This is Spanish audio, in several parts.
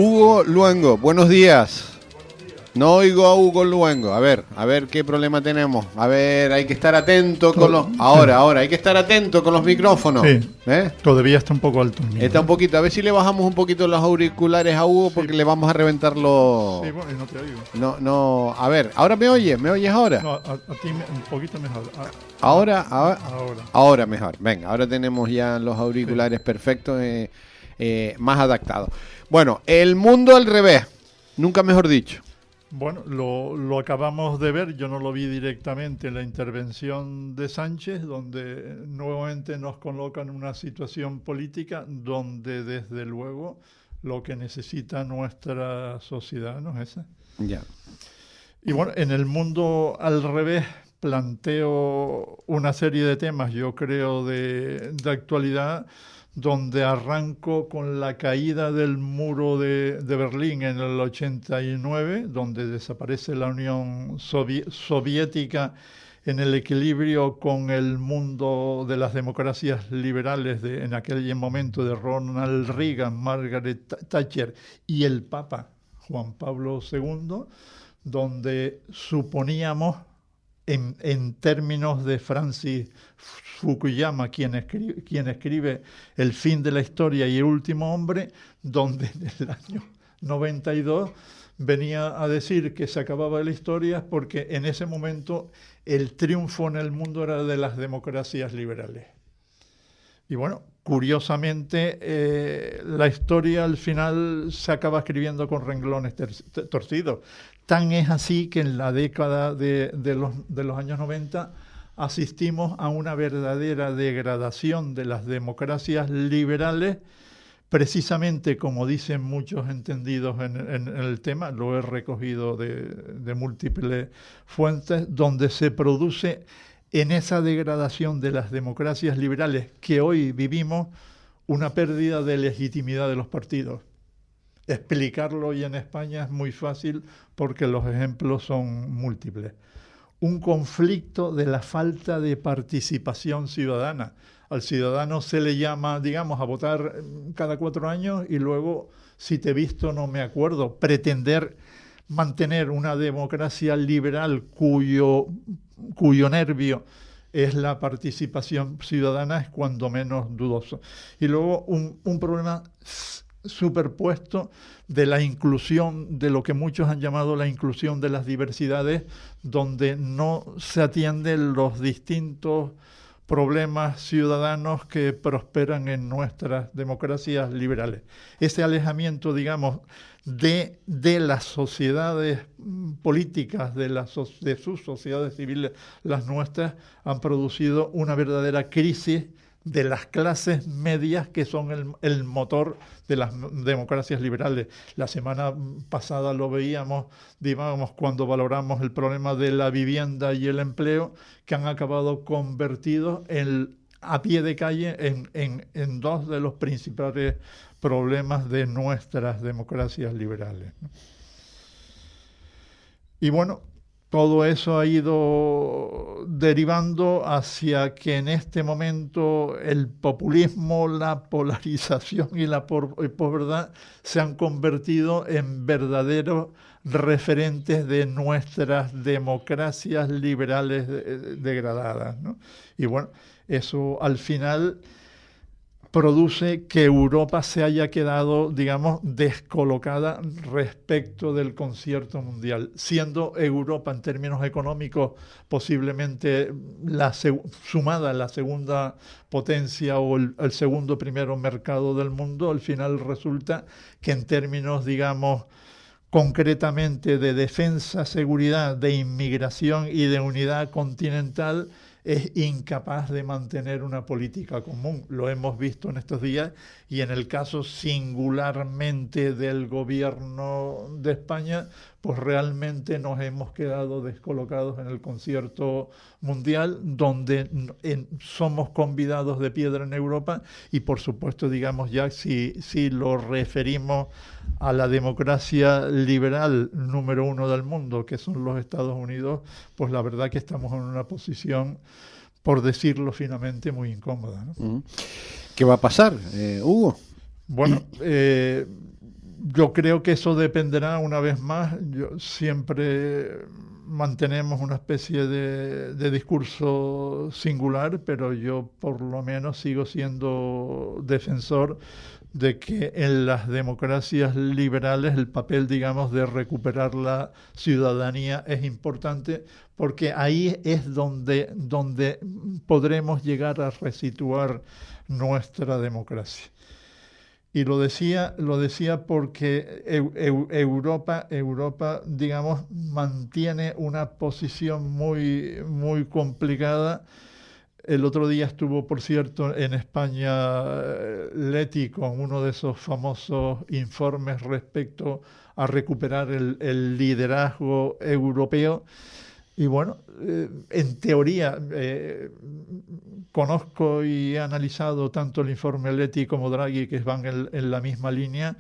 Hugo Luengo, buenos días. No oigo a Hugo Luengo. A ver qué problema tenemos. A ver, hay que estar atento con los... Ahora, hay que estar atento con los micrófonos. Sí, todavía está un poco alto. Está un poquito. A ver si le bajamos un poquito los auriculares a Hugo porque le vamos a reventar los... Sí, bueno, y no te oigo. No. A ver, ¿ahora me oyes? ¿Me oyes ahora? No, a ti un poquito mejor. Ahora mejor. Venga, ahora tenemos ya los auriculares perfectos, más adaptados. Bueno, el mundo al revés. Nunca mejor dicho. Bueno, lo acabamos de ver, yo no lo vi directamente en la intervención de Sánchez, donde nuevamente nos colocan en una situación política donde desde luego lo que necesita nuestra sociedad no es esa. Ya. Y bueno, en el mundo al revés planteo una serie de temas, yo creo, de actualidad, donde arranco con la caída del muro de Berlín en el 89, donde desaparece la Unión Soviética en el equilibrio con el mundo de las democracias liberales en aquel momento de Ronald Reagan, Margaret Thatcher y el Papa Juan Pablo II, donde suponíamos, en términos de Francis Fukuyama, quien escribe El fin de la historia y El último hombre, donde en el año 92 venía a decir que se acababa la historia porque en ese momento el triunfo en el mundo era de las democracias liberales. Y bueno, curiosamente, la historia al final se acaba escribiendo con renglones torcidos. Tan es así que en la década de los años 90 asistimos a una verdadera degradación de las democracias liberales, precisamente como dicen muchos entendidos en el tema, lo he recogido de múltiples fuentes, donde se produce en esa degradación de las democracias liberales que hoy vivimos una pérdida de legitimidad de los partidos. Explicarlo hoy en España es muy fácil porque los ejemplos son múltiples. Un conflicto de la falta de participación ciudadana. Al ciudadano se le llama, digamos, a votar cada 4 años y luego, si te he visto, no me acuerdo. Pretender mantener una democracia liberal cuyo nervio es la participación ciudadana es cuando menos dudoso. Y luego un problema superpuesto de la inclusión, de lo que muchos han llamado la inclusión de las diversidades, donde no se atienden los distintos problemas ciudadanos que prosperan en nuestras democracias liberales. Ese alejamiento, digamos, de las sociedades políticas, de sus sociedades civiles, las nuestras, han producido una verdadera crisis de las clases medias que son el motor de las democracias liberales. La semana pasada lo veíamos, digamos, cuando valoramos el problema de la vivienda y el empleo, que han acabado convertidos a pie de calle en dos de los principales problemas de nuestras democracias liberales. Y bueno, todo eso ha ido derivando hacia que en este momento el populismo, la polarización y la posverdad se han convertido en verdaderos referentes de nuestras democracias liberales degradadas, ¿no? Y bueno, eso al final produce que Europa se haya quedado, digamos, descolocada respecto del concierto mundial, siendo Europa en términos económicos posiblemente sumada a la segunda potencia o el segundo primero mercado del mundo. Al final resulta que en términos, digamos, concretamente de defensa, seguridad, de inmigración y de unidad continental, es incapaz de mantener una política común. Lo hemos visto en estos días y en el caso singularmente del gobierno de España, pues realmente nos hemos quedado descolocados en el concierto mundial, donde somos convidados de piedra en Europa y por supuesto, digamos ya, si lo referimos a la democracia liberal número 1 del mundo, que son los Estados Unidos, pues la verdad que estamos en una posición, por decirlo finamente, muy incómoda, ¿no? ¿Qué va a pasar, Hugo? Bueno, Yo creo que eso dependerá una vez más. Yo siempre mantenemos una especie de discurso singular, pero yo por lo menos sigo siendo defensor de que en las democracias liberales el papel, digamos, de recuperar la ciudadanía es importante, porque ahí es donde podremos llegar a resituar nuestra democracia. Y lo decía porque Europa, digamos, mantiene una posición muy complicada. El otro día estuvo, por cierto, en España Leti con uno de esos famosos informes respecto a recuperar el liderazgo europeo. Y bueno, en teoría conozco y he analizado tanto el informe Leti como Draghi, que van en la misma línea,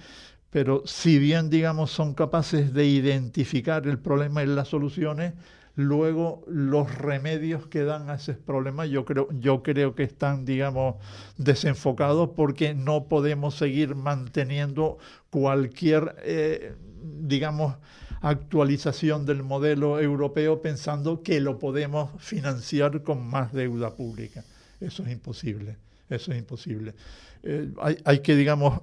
pero si bien, digamos, son capaces de identificar el problema y las soluciones, luego los remedios que dan a esos problemas yo creo que están, digamos, desenfocados, porque no podemos seguir manteniendo cualquier, digamos, actualización del modelo europeo pensando que lo podemos financiar con más deuda pública. Eso es imposible, eso es imposible. Hay que, digamos,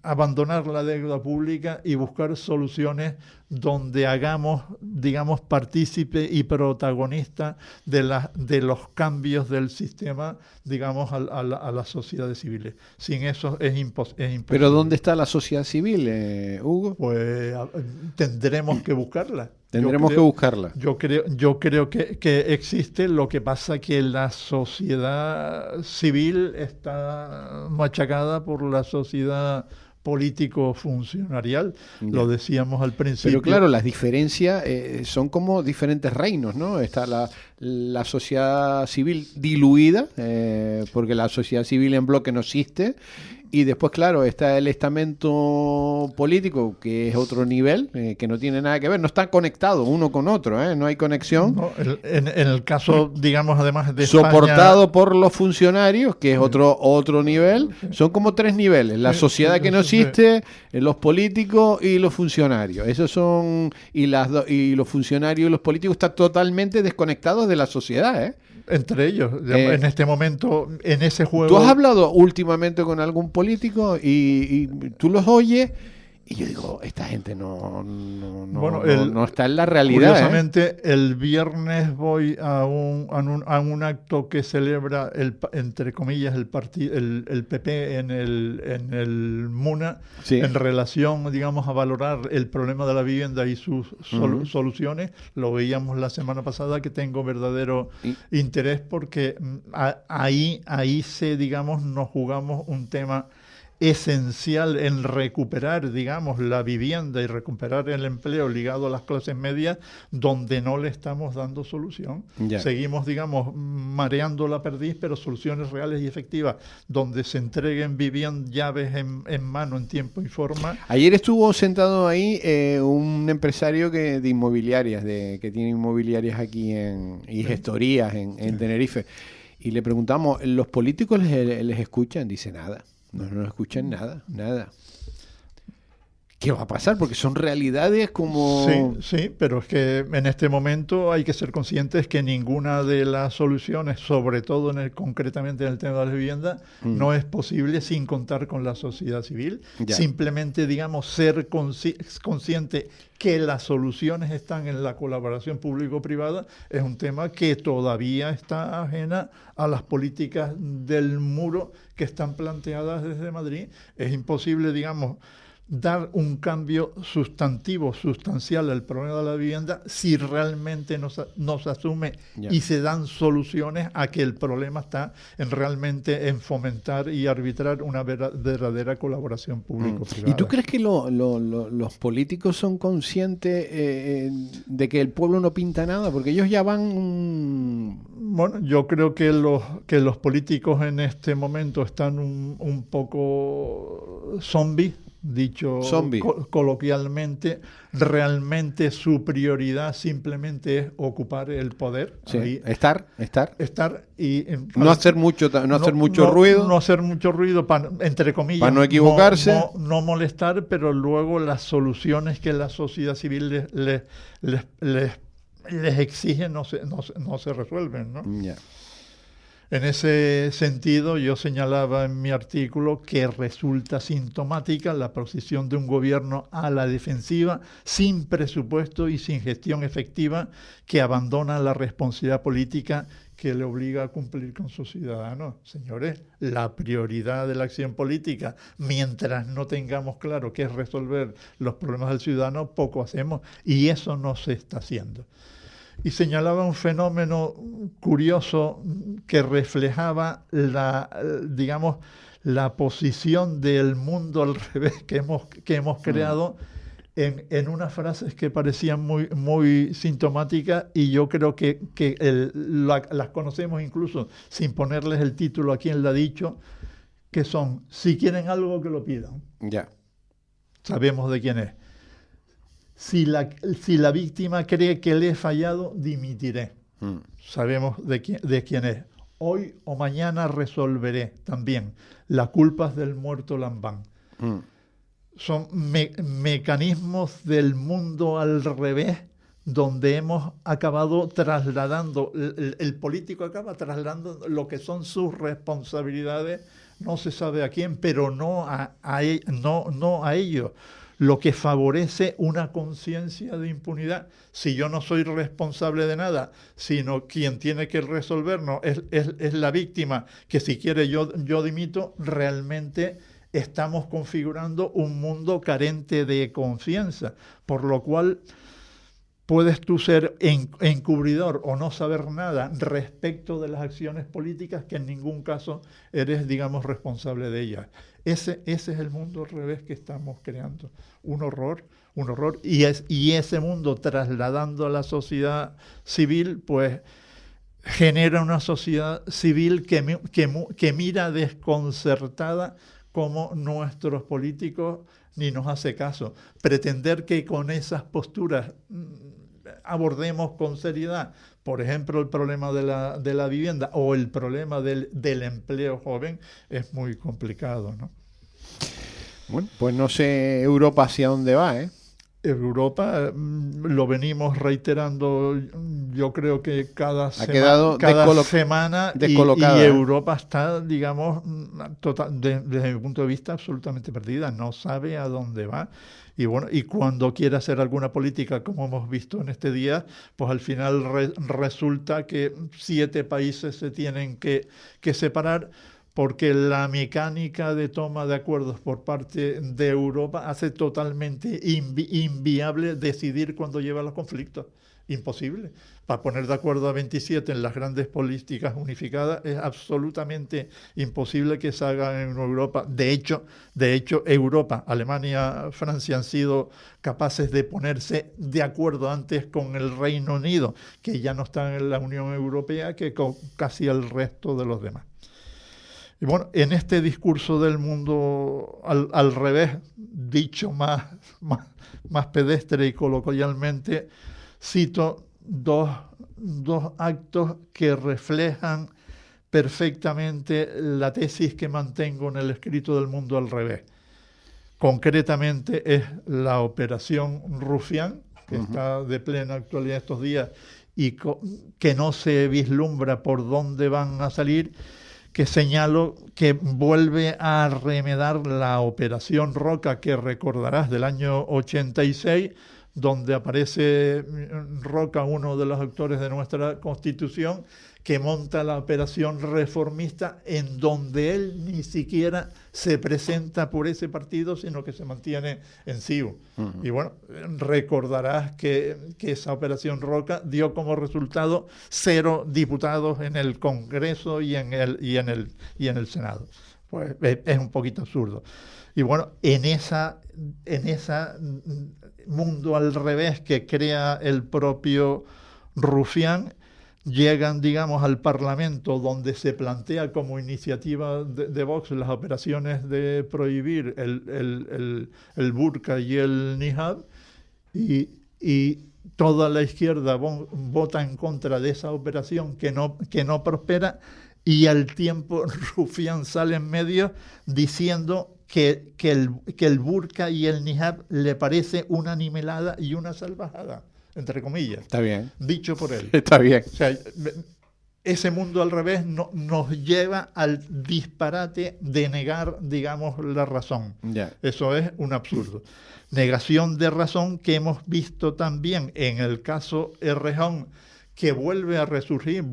abandonar la deuda pública y buscar soluciones donde hagamos, digamos, partícipe y protagonista de los cambios del sistema, digamos, a las sociedades civiles. Sin eso es imposible. ¿Pero dónde está la sociedad civil, Hugo? Pues tendremos que buscarla. Tendremos que buscarla. Yo creo que existe. Lo que pasa que la sociedad civil está machacada por la sociedad político-funcionarial. Lo decíamos al principio. Pero claro, las diferencias son como diferentes reinos, ¿no? Está la sociedad civil diluida, porque la sociedad civil en bloque no existe. Y después, claro, está el estamento político, que es otro nivel, que no tiene nada que ver, no está conectado uno con otro, no hay conexión. No, en el caso, digamos, además de soportado España, por los funcionarios, que es otro nivel. Son como tres niveles: la sociedad que no existe, los políticos y los funcionarios. Esos son, y los funcionarios y los políticos están totalmente desconectados de la sociedad, entre ellos, en este momento, en ese juego. ¿Tú has hablado últimamente con algún político y tú los oyes? Y yo digo, esta gente no está en la realidad. Curiosamente, el viernes voy a un acto que celebra, entre comillas, el PP en el MUNA, sí, en relación, digamos, a valorar el problema de la vivienda y sus soluciones. Lo veíamos la semana pasada, que tengo verdadero interés, porque ahí nos jugamos un tema esencial en recuperar, digamos, la vivienda y recuperar el empleo ligado a las clases medias, donde no le estamos dando solución. Ya. Seguimos, digamos, mareando la perdiz, pero soluciones reales y efectivas, donde se entreguen llaves en mano en tiempo y forma. Ayer estuvo sentado ahí un empresario de inmobiliarias, que tiene inmobiliarias aquí y gestorías en Tenerife, y le preguntamos, ¿los políticos les escuchan? Dice, nada. No escuchan nada. ¿Qué va a pasar? Porque son realidades como... Sí, pero es que en este momento hay que ser conscientes que ninguna de las soluciones, sobre todo concretamente en el tema de la vivienda, no es posible sin contar con la sociedad civil. Ya. Simplemente, digamos, ser consciente que las soluciones están en la colaboración público-privada es un tema que todavía está ajena a las políticas del muro que están planteadas desde Madrid. Es imposible, digamos, dar un cambio sustancial al problema de la vivienda si realmente no se asume y se dan soluciones a que el problema está realmente en fomentar y arbitrar una verdadera colaboración público-privada. ¿Y tú crees que los políticos son conscientes de que el pueblo no pinta nada? Porque ellos ya van... Bueno, yo creo que los políticos en este momento están un poco zombies, dicho Zombie. Coloquialmente, realmente su prioridad simplemente es ocupar el poder. Sí, Ahí, estar y no hacer mucho ruido, no hacer mucho ruido, entre comillas, para no equivocarse, no molestar, pero luego las soluciones que la sociedad civil les exige no se resuelven, ¿no? Ya. En ese sentido, yo señalaba en mi artículo que resulta sintomática la posición de un gobierno a la defensiva, sin presupuesto y sin gestión efectiva, que abandona la responsabilidad política que le obliga a cumplir con sus ciudadanos. Señores, la prioridad de la acción política, mientras no tengamos claro qué es resolver los problemas del ciudadano, poco hacemos, y eso no se está haciendo. Y señalaba un fenómeno curioso que reflejaba la posición del mundo al revés que hemos creado en unas frases que parecían muy sintomáticas, y yo creo que las conocemos incluso sin ponerles el título a quien la ha dicho, que son: si quieren algo, que lo pidan. Ya. Sabemos de quién es. Si la víctima cree que le he fallado, dimitiré. Sabemos de quién es. Hoy o mañana resolveré también. La culpa es del muerto Lambán. Son mecanismos del mundo al revés, donde hemos acabado trasladando, el político acaba trasladando lo que son sus responsabilidades, no se sabe a quién, pero no a ellos, lo que favorece una conciencia de impunidad. Si yo no soy responsable de nada, sino quien tiene que resolvernos es la víctima, que si quiere yo dimito, realmente estamos configurando un mundo carente de confianza, por lo cual puedes tú ser encubridor o no saber nada respecto de las acciones políticas, que en ningún caso eres, digamos, responsable de ellas. Ese es el mundo al revés que estamos creando. Un horror. Y ese mundo, trasladando a la sociedad civil, pues genera una sociedad civil que mira desconcertada como nuestros políticos ni nos hace caso. Pretender que con esas posturas abordemos con seriedad, por ejemplo, el problema de la vivienda o el problema del empleo joven, es muy complicado, ¿no? Bueno, pues no sé Europa hacia dónde va, ¿eh? Europa, lo venimos reiterando, yo creo que cada semana y Europa está, digamos, desde mi punto de vista, absolutamente perdida, no sabe a dónde va. Y bueno, y cuando quiere hacer alguna política, como hemos visto en este día, pues al final resulta que 7 países se tienen que separar, porque la mecánica de toma de acuerdos por parte de Europa hace totalmente inviable decidir cuándo lleva los conflictos. Imposible. Para poner de acuerdo a 27 en las grandes políticas unificadas es absolutamente imposible que se haga en Europa. De hecho, Europa, Alemania, Francia han sido capaces de ponerse de acuerdo antes con el Reino Unido, que ya no está en la Unión Europea, que con casi el resto de los demás. Y bueno, en este discurso del mundo al revés, dicho más pedestre y coloquialmente, cito dos actos que reflejan perfectamente la tesis que mantengo en el escrito del mundo al revés. Concretamente es la operación Rufián, que está de plena actualidad estos días y que no se vislumbra por dónde van a salir, que señalo que vuelve a remedar la operación Roca, que recordarás, del año 86, donde aparece Roca, uno de los autores de nuestra Constitución, que monta la operación reformista, en donde él ni siquiera se presenta por ese partido, sino que se mantiene en CIU. Y bueno, recordarás que esa operación Roca dio como resultado 0 diputados en el Congreso y en el Senado. Pues es un poquito absurdo. Y bueno, en esa mundo al revés que crea el propio Rufián, llegan, digamos, al Parlamento, donde se plantea como iniciativa de Vox las operaciones de prohibir el burka y el niqab, y toda la izquierda vota en contra de esa operación que no prospera, y al tiempo Rufián sale en medio diciendo que el burka y el niqab le parece una animalada y una salvajada, entre comillas. Está bien. Dicho por él. Está bien. O sea, ese mundo al revés nos lleva al disparate de negar, digamos, la razón. Ya. Eso es un absurdo. Negación de razón que hemos visto también en el caso Errejón, que volvió a resurgir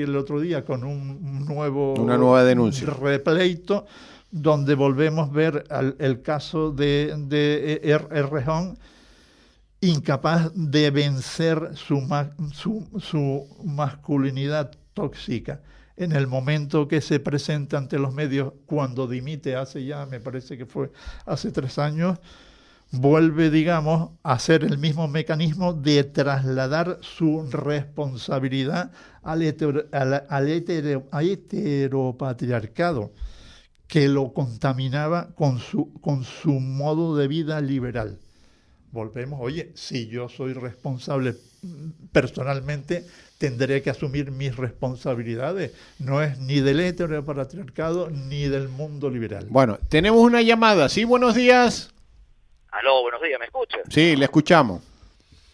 el otro día con una nueva denuncia, repleito, donde volvemos a ver el caso de Errejón, incapaz de vencer su masculinidad tóxica. En el momento que se presenta ante los medios, cuando dimite me parece que fue hace 3 años, vuelve, digamos, a hacer el mismo mecanismo de trasladar su responsabilidad al heteropatriarcado, que lo contaminaba con su modo de vida liberal. Volvemos, oye, si yo soy responsable personalmente, tendré que asumir mis responsabilidades. No es ni del heteropatriarcado ni del mundo liberal. Bueno, tenemos una llamada. Sí, buenos días. Aló, buenos días, ¿me escucha? Sí, le escuchamos.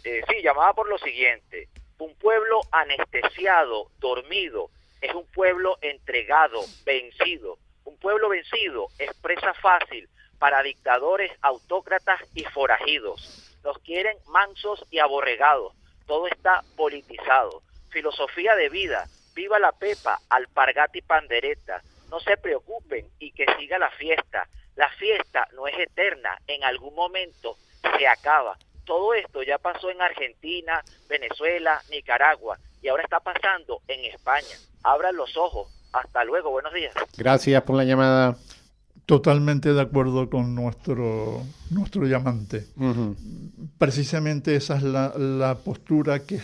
Sí, llamaba por lo siguiente. Un pueblo anestesiado, dormido, es un pueblo entregado, vencido. Un pueblo vencido es presa fácil para dictadores, autócratas y forajidos. Nos quieren mansos y aborregados. Todo está politizado. Filosofía de vida. Viva la pepa, alpargata y pandereta. No se preocupen y que siga la fiesta. La fiesta no es eterna. En algún momento se acaba. Todo esto ya pasó en Argentina, Venezuela, Nicaragua y ahora está pasando en España. Abran los ojos. Hasta luego. Buenos días. Gracias por la llamada. Totalmente de acuerdo con nuestro llamante. Uh-huh. Precisamente esa es la postura que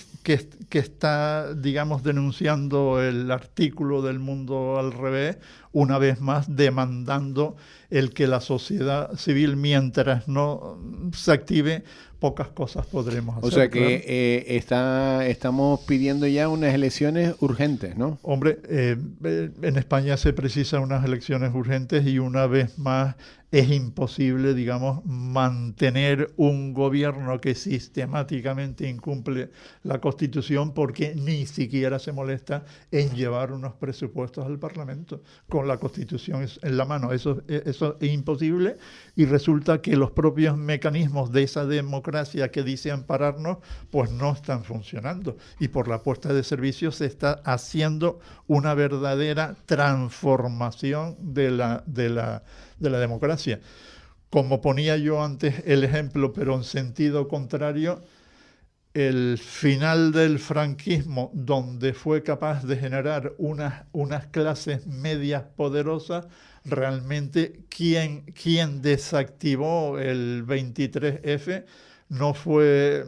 está, digamos, denunciando el artículo del Mundo al Revés, una vez más demandando el que la sociedad civil, mientras no se active, pocas cosas podremos hacer. O sea que estamos pidiendo ya unas elecciones urgentes, ¿no? Hombre, en España se precisan unas elecciones urgentes y una vez más es imposible, digamos, mantener un gobierno que sistemáticamente incumple la Constitución porque ni siquiera se molesta en llevar unos presupuestos al Parlamento con la Constitución en la mano. Eso es imposible, y resulta que los propios mecanismos de esa democracia que dice ampararnos pues no están funcionando, y por la puesta de servicio se está haciendo una verdadera transformación de la democracia. Como ponía yo antes el ejemplo, pero en sentido contrario, el final del franquismo, donde fue capaz de generar unas clases medias poderosas, realmente quien desactivó el 23F no fue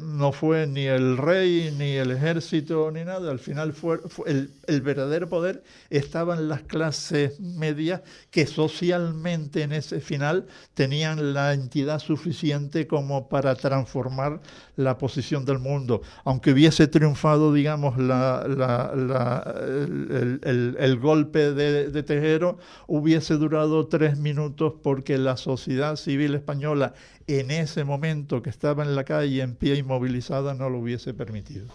ni el rey, ni el ejército, ni nada. Al final fue el verdadero poder estaba en las clases medias, que socialmente en ese final tenían la entidad suficiente como para transformar la posición del mundo. Aunque hubiese triunfado, digamos, el golpe de Tejero, hubiese durado 3 minutos, porque la sociedad civil española en ese momento, que estaba en la calle en pie y movilizada, no lo hubiese permitido.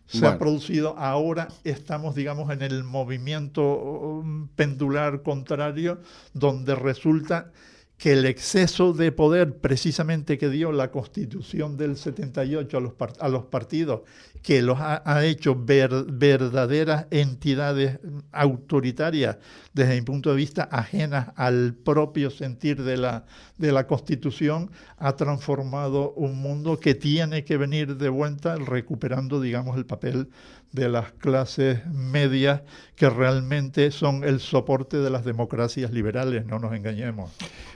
Se ha producido, ahora estamos, digamos, en el movimiento pendular contrario, donde resulta que el exceso de poder precisamente que dio la Constitución del 78 a los partidos, que los ha hecho verdaderas entidades autoritarias desde mi punto de vista, ajenas al propio sentir de la de la Constitución ha transformado un mundo que tiene que venir de vuelta recuperando, digamos, el papel de las clases medias que realmente son el soporte de las democracias liberales, no nos engañemos.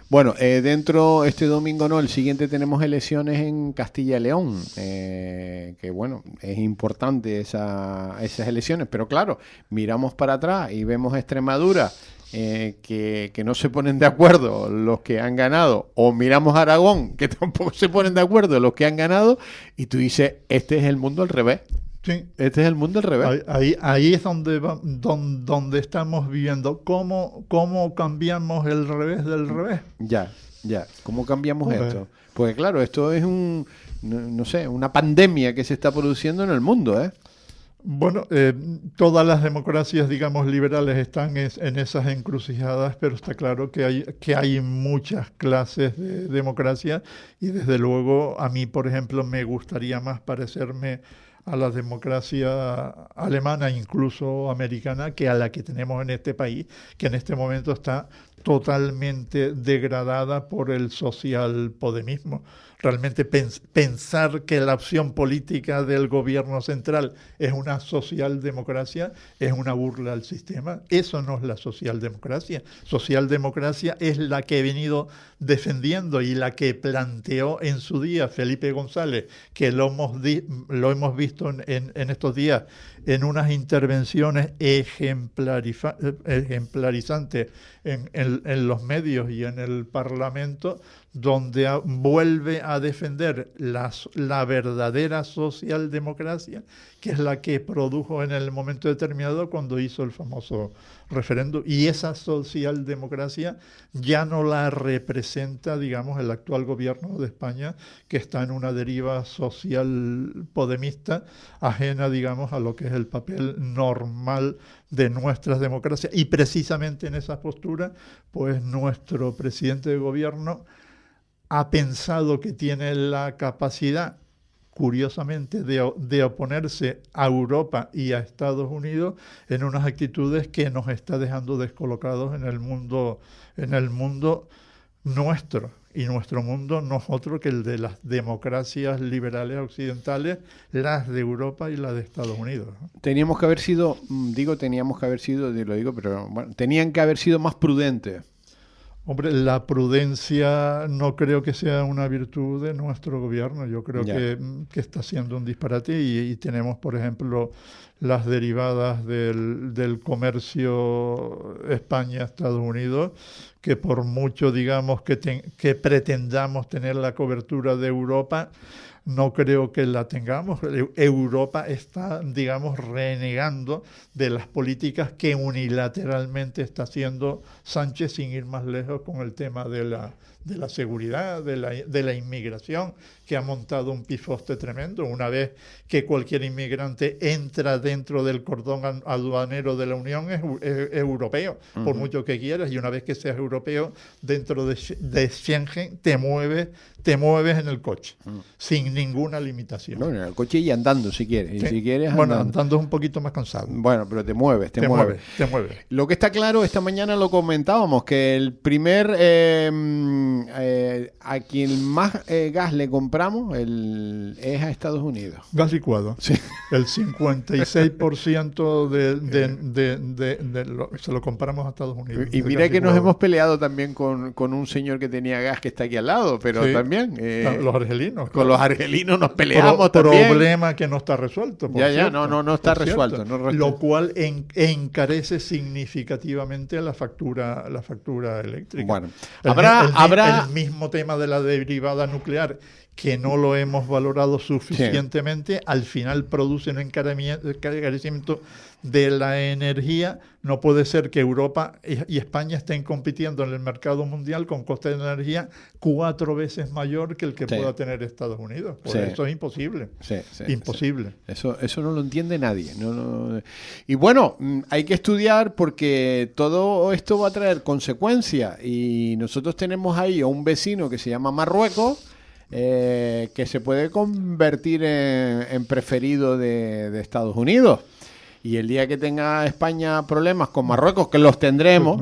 Bueno, dentro este domingo no, el siguiente tenemos elecciones en Castilla y León, que bueno, es importante esas elecciones, pero claro, miramos para atrás y vemos Extremadura, que no se ponen de acuerdo los que han ganado, o miramos Aragón, que tampoco se ponen de acuerdo los que han ganado, y tú dices, este es el mundo al revés. Sí. Este es el mundo al revés. Ahí es donde estamos viviendo. ¿Cómo cambiamos el revés del revés? Ya. ¿Cómo cambiamos esto? Porque claro, esto es no sé, una pandemia que se está produciendo en el mundo, ¿eh? Bueno, todas las democracias, digamos, liberales están en esas encrucijadas, pero está claro que hay muchas clases de democracia y desde luego a mí, por ejemplo, me gustaría más parecerme a la democracia alemana, incluso americana, que a la que tenemos en este país, que en este momento está totalmente degradada por el socialpodemismo. Realmente pensar que la opción política del gobierno central es una socialdemocracia es una burla al sistema. Eso no es la socialdemocracia. Socialdemocracia es la que he venido defendiendo y la que planteó en su día Felipe González, que lo hemos visto en estos días en unas intervenciones ejemplarizantes en los medios y en el Parlamento, donde vuelve a defender la verdadera socialdemocracia, que es la que produjo en el momento determinado cuando hizo el famoso referéndum. Y esa socialdemocracia ya no la representa, digamos, el actual gobierno de España, que está en una deriva social podemista, ajena, digamos, a lo que es el papel normal de nuestras democracias. Y precisamente en esa postura, pues nuestro presidente de gobierno ha pensado que tiene la capacidad, curiosamente, de oponerse a Europa y a Estados Unidos en unas actitudes que nos está dejando descolocados en el mundo nuestro. Y nuestro mundo no es otro que el de las democracias liberales occidentales, las de Europa y las de Estados Unidos. Tenían que haber sido más prudentes. Hombre, la prudencia no creo que sea una virtud de nuestro gobierno. Yo creo que está siendo un disparate y tenemos, por ejemplo, las derivadas del comercio España-Estados Unidos, que por mucho, digamos, que pretendamos tener la cobertura de Europa, no creo que la tengamos. Europa está, digamos, renegando de las políticas que unilateralmente está haciendo Sánchez, sin ir más lejos, con el tema de la seguridad, de la inmigración, que ha montado un pifoste tremendo. Una vez que cualquier inmigrante entra dentro del cordón aduanero de la Unión, es europeo, por mucho que quieras, y una vez que seas europeo, dentro de Schengen te mueves en el coche, sin ninguna limitación. No, en el coche y andando, si quieres. Sí. Y si quieres, bueno, andando es un poquito más cansado. Bueno, pero te mueves. Te mueves. Lo que está claro, esta mañana lo comentábamos, que el primer a quien más gas le compramos es a Estados Unidos. Gas licuado. Sí. El 56% se lo compramos a Estados Unidos. Y mira que nos hemos peleado también con un señor que tenía gas que está aquí al lado, pero sí, también... los argelinos. Con los argelinos nos peleamos también. Problema que no está resuelto. No está resuelto. Lo cual encarece significativamente la factura eléctrica. Bueno, habrá el mismo tema de la derivada nuclear, que no lo hemos valorado suficientemente, al final produce un encarecimiento de la energía. No puede ser que Europa y España estén compitiendo en el mercado mundial con coste de energía 4 veces mayor que el que pueda tener Estados Unidos. Eso es imposible. Imposible. Sí. Eso no lo entiende nadie. Y bueno, hay que estudiar porque todo esto va a traer consecuencias. Y nosotros tenemos ahí a un vecino que se llama Marruecos, que se puede convertir en preferido de Estados Unidos. Y el día que tenga España problemas con Marruecos, que los tendremos,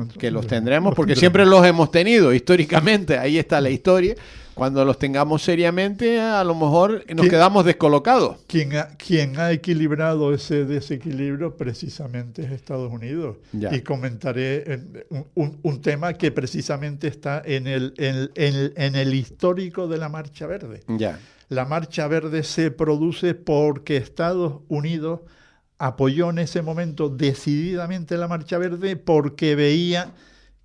porque siempre los hemos tenido históricamente, ahí está la historia. Cuando los tengamos seriamente, a lo mejor nos quedamos descolocados. Quien ha equilibrado ese desequilibrio precisamente es Estados Unidos. Ya. Y comentaré un tema que precisamente está en el histórico de la Marcha Verde. Ya. La Marcha Verde se produce porque Estados Unidos apoyó en ese momento decididamente la Marcha Verde porque veía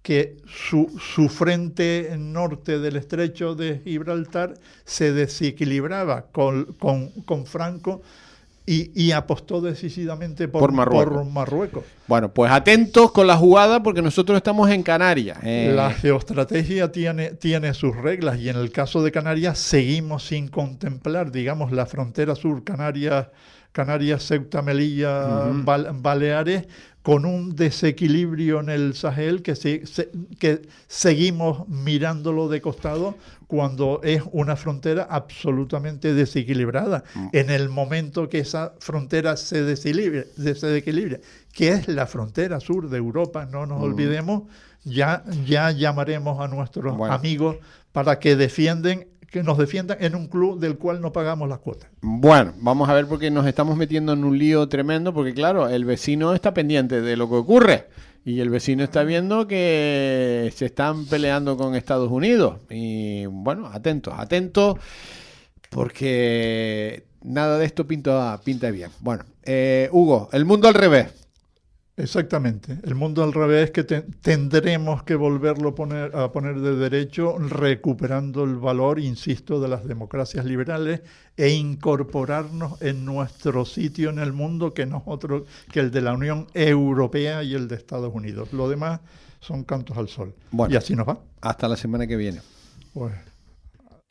que su frente norte del estrecho de Gibraltar se desequilibraba con Franco y apostó decididamente por Marruecos. Bueno, pues atentos con la jugada porque nosotros estamos en Canarias. La geoestrategia tiene sus reglas y en el caso de Canarias seguimos sin contemplar, digamos, la frontera sur, Canarias, Ceuta, Melilla, Baleares, con un desequilibrio en el Sahel que seguimos mirándolo de costado cuando es una frontera absolutamente desequilibrada. En el momento que esa frontera se desequilibre, que es la frontera sur de Europa, no nos olvidemos, ya llamaremos a nuestros amigos para que nos defiendan en un club del cual no pagamos las cuotas. Bueno, vamos a ver porque nos estamos metiendo en un lío tremendo porque claro, el vecino está pendiente de lo que ocurre y el vecino está viendo que se están peleando con Estados Unidos y bueno, atentos porque nada de esto pinta bien. Bueno, Hugo, el mundo al revés. Exactamente. El mundo al revés que tendremos que volverlo a poner de derecho, recuperando el valor, insisto, de las democracias liberales e incorporarnos en nuestro sitio en el mundo, que no es otro que el de la Unión Europea y el de Estados Unidos. Lo demás son cantos al sol. Bueno, y así nos va. Hasta la semana que viene. Pues